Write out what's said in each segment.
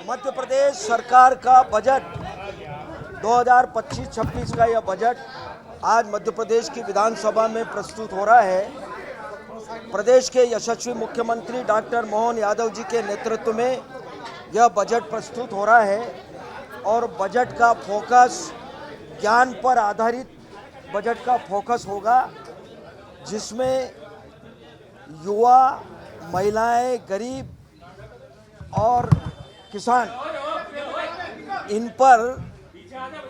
मध्य प्रदेश सरकार का बजट 2025-26 का यह बजट आज मध्य प्रदेश की विधानसभा में प्रस्तुत हो रहा है। प्रदेश के यशस्वी मुख्यमंत्री डॉक्टर मोहन यादव जी के नेतृत्व में यह बजट प्रस्तुत हो रहा है और बजट का फोकस ज्ञान पर आधारित बजट का फोकस होगा, जिसमें युवा, महिलाएं, गरीब और किसान, इन पर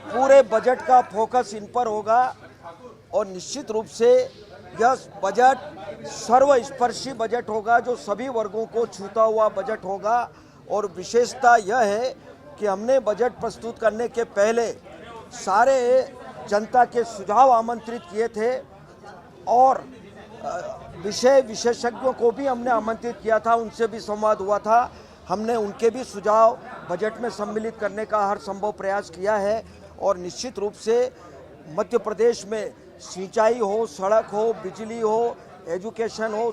पूरे बजट का फोकस इन पर होगा। और निश्चित रूप से यह बजट सर्वस्पर्शी बजट होगा, जो सभी वर्गों को छूता हुआ बजट होगा। और विशेषता यह है कि हमने बजट प्रस्तुत करने के पहले सारे जनता के सुझाव आमंत्रित किए थे और विषय विशेषज्ञों को भी हमने आमंत्रित किया था, उनसे भी संवाद हुआ था। हमने उनके भी सुझाव बजट में सम्मिलित करने का हर संभव प्रयास किया है। और निश्चित रूप से मध्य प्रदेश में सिंचाई हो, सड़क हो, बिजली हो, एजुकेशन हो,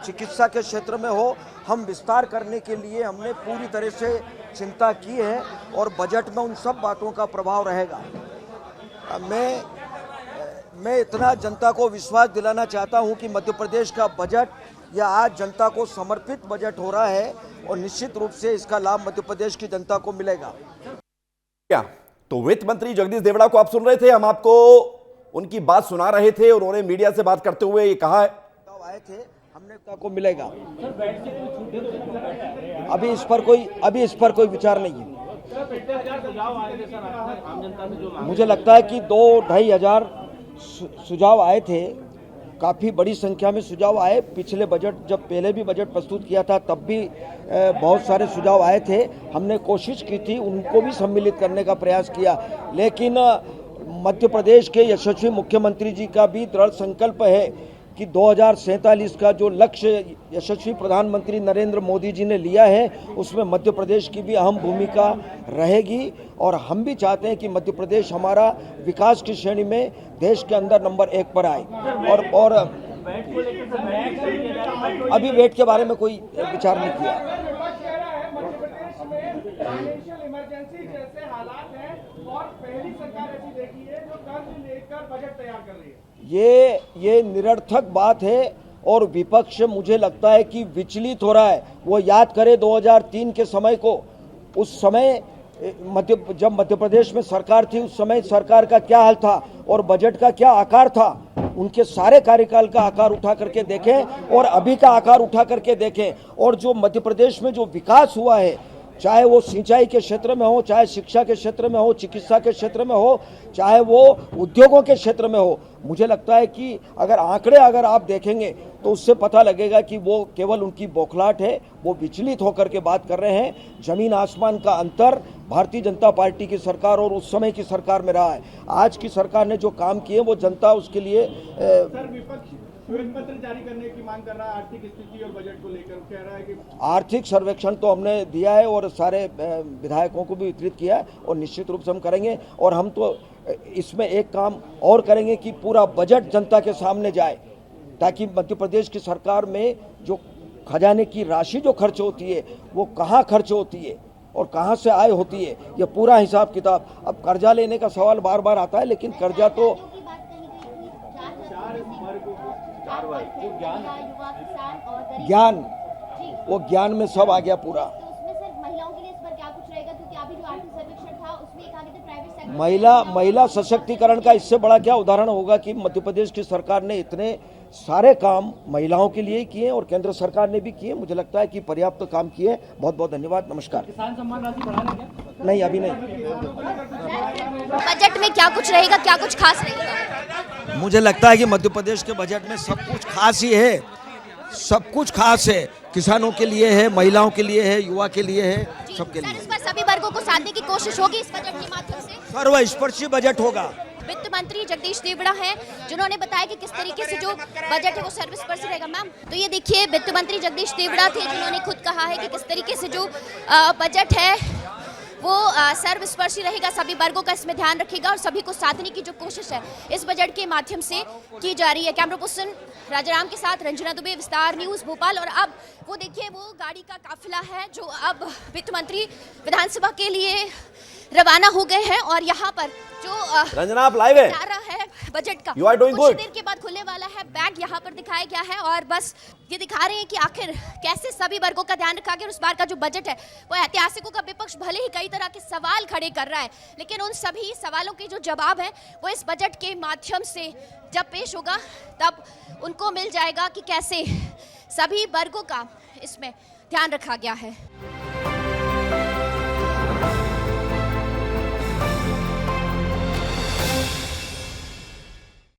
चिकित्सा के क्षेत्र में हो, हम विस्तार करने के लिए हमने पूरी तरह से चिंता की है और बजट में उन सब बातों का प्रभाव रहेगा। मैं इतना जनता को विश्वास दिलाना चाहता हूं कि मध्य प्रदेश का बजट यह आज जनता को समर्पित बजट हो रहा है और निश्चित रूप से इसका लाभ मध्य प्रदेश की जनता को मिलेगा। क्या तो वित्त मंत्री जगदीश देवड़ा को आप सुन रहे थे, हम आपको उनकी बात सुना रहे थे और उन्होंने मीडिया से बात करते हुए ये कहा है, आए थे हमने को मिलेगा। अभी इस पर कोई विचार नहीं है। मुझे लगता है कि 2-2.5 हजार सुझाव आए थे, काफ़ी बड़ी संख्या में सुझाव आए। पिछले बजट, जब पहले भी बजट प्रस्तुत किया था, तब भी बहुत सारे सुझाव आए थे। हमने कोशिश की थी उनको भी सम्मिलित करने का प्रयास किया, लेकिन मध्य प्रदेश के यशस्वी मुख्यमंत्री जी का भी दृढ़ संकल्प है कि 2047 का जो लक्ष्य यशस्वी प्रधानमंत्री नरेंद्र मोदी जी ने लिया है, उसमें मध्य प्रदेश की भी अहम भूमिका रहेगी। और हम भी चाहते हैं कि मध्य प्रदेश हमारा विकास की श्रेणी में देश के अंदर नंबर 1 पर आए। और अभी वेट के बारे में कोई विचार नहीं किया। इमरजेंसी जैसे हालात हैं और पहली सरकार ऐसी देखी है जो कर्ज लेकर बजट तैयार कर रही है। ये निरर्थक बात है और विपक्ष मुझे लगता है कि विचलित हो रहा है। वो याद करे 2003 के समय को। उस समय जब मध्य प्रदेश में सरकार थी, उस समय सरकार का क्या हाल था और बजट का क्या आकार था। उनके सारे कार्यकाल का आकार उठा करके देखें और अभी का आकार उठा करके देखें। और जो मध्य प्रदेश में जो विकास हुआ है, चाहे वो सिंचाई के क्षेत्र में हो, चाहे शिक्षा के क्षेत्र में हो, चिकित्सा के क्षेत्र में हो, चाहे वो उद्योगों के क्षेत्र में हो, मुझे लगता है कि अगर आप देखेंगे तो उससे पता लगेगा कि वो केवल उनकी बौखलाहट है। वो विचलित होकर के बात कर रहे हैं। जमीन आसमान का अंतर भारतीय जनता पार्टी की सरकार और उस समय की सरकार में रहा है। आज की सरकार ने जो काम किए वो जनता उसके लिए पत्र जारी करने की मांग कर रहा है। आर्थिक स्थिति और बजट को लेकर कह रहा है कि आर्थिक सर्वेक्षण तो हमने दिया है और सारे विधायकों को भी वितरित किया है और निश्चित रूप से हम करेंगे। और हम तो इसमें एक काम और करेंगे कि पूरा बजट जनता के सामने जाए, ताकि मध्य प्रदेश की सरकार में जो खजाने की राशि जो खर्च होती है वो कहाँ खर्च होती है और कहाँ से आय होती है, ये पूरा हिसाब किताब। अब कर्जा लेने का सवाल बार बार आता है, लेकिन कर्जा तो ज्ञान में सब आ गया पूरा। महिला सशक्तिकरण का इससे बड़ा क्या उदाहरण होगा कि मध्य प्रदेश की सरकार ने इतने सारे काम महिलाओं के लिए किए और केंद्र सरकार ने भी किए। मुझे लगता है कि पर्याप्त काम किए। बहुत बहुत धन्यवाद। नमस्कार। किसान सम्मान राशि बढ़ाना क्या? नहीं, अभी नहीं। बजट में क्या कुछ रहेगा, क्या कुछ खास रहेगा? मुझे लगता है कि मध्य प्रदेश के बजट में सब कुछ खास ही है। सब कुछ खास है। किसानों के लिए है, महिलाओं के लिए है, युवा के लिए है, सबके लिए। इस पर सभी वर्गों को साधने की कोशिश होगी इस बजट के माध्यम से। सर्वस्पर्शी बजट होगा। वित्त मंत्री जगदीश देवड़ा हैं, जिन्होंने बताया कि किस तरीके से जो बजट है वो सर्वस्पर्शी रहेगा। मैम, तो ये देखिए, वित्त मंत्री जगदीश देवड़ा थे जिन्होंने खुद कहा है कि किस तरीके से जो बजट है वो सर्वस्पर्शी रहेगा, सभी वर्गों का इसमें ध्यान रखेगा और सभी को साधने की जो कोशिश है इस बजट के माध्यम से की जा रही है। कैमरा पर्सन राजाराम के साथ रंजना दुबे, विस्तार न्यूज़ भोपाल। और अब वो देखिए वो गाड़ी का काफिला है जो अब वित्त मंत्री विधानसभा के लिए रवाना हो गए हैं और यहाँ पर जो रंजना आप लाइव है, आ रहा है बजट का, You are doing कुछ good. देर के बाद खुलने वाला है बैग, यहाँ पर दिखाया गया है और बस ये दिखा रहे हैं कि आखिर कैसे सभी वर्गों का ध्यान रखा गया। और इस बार का जो बजट है वो ऐतिहासिकों का विपक्ष भले ही कई तरह के सवाल खड़े कर रहा है, लेकिन उन सभी सवालों के जो जवाब है वो इस बजट के माध्यम से जब पेश होगा तब उनको मिल जाएगा कि कैसे सभी वर्गों का इसमें ध्यान रखा गया है।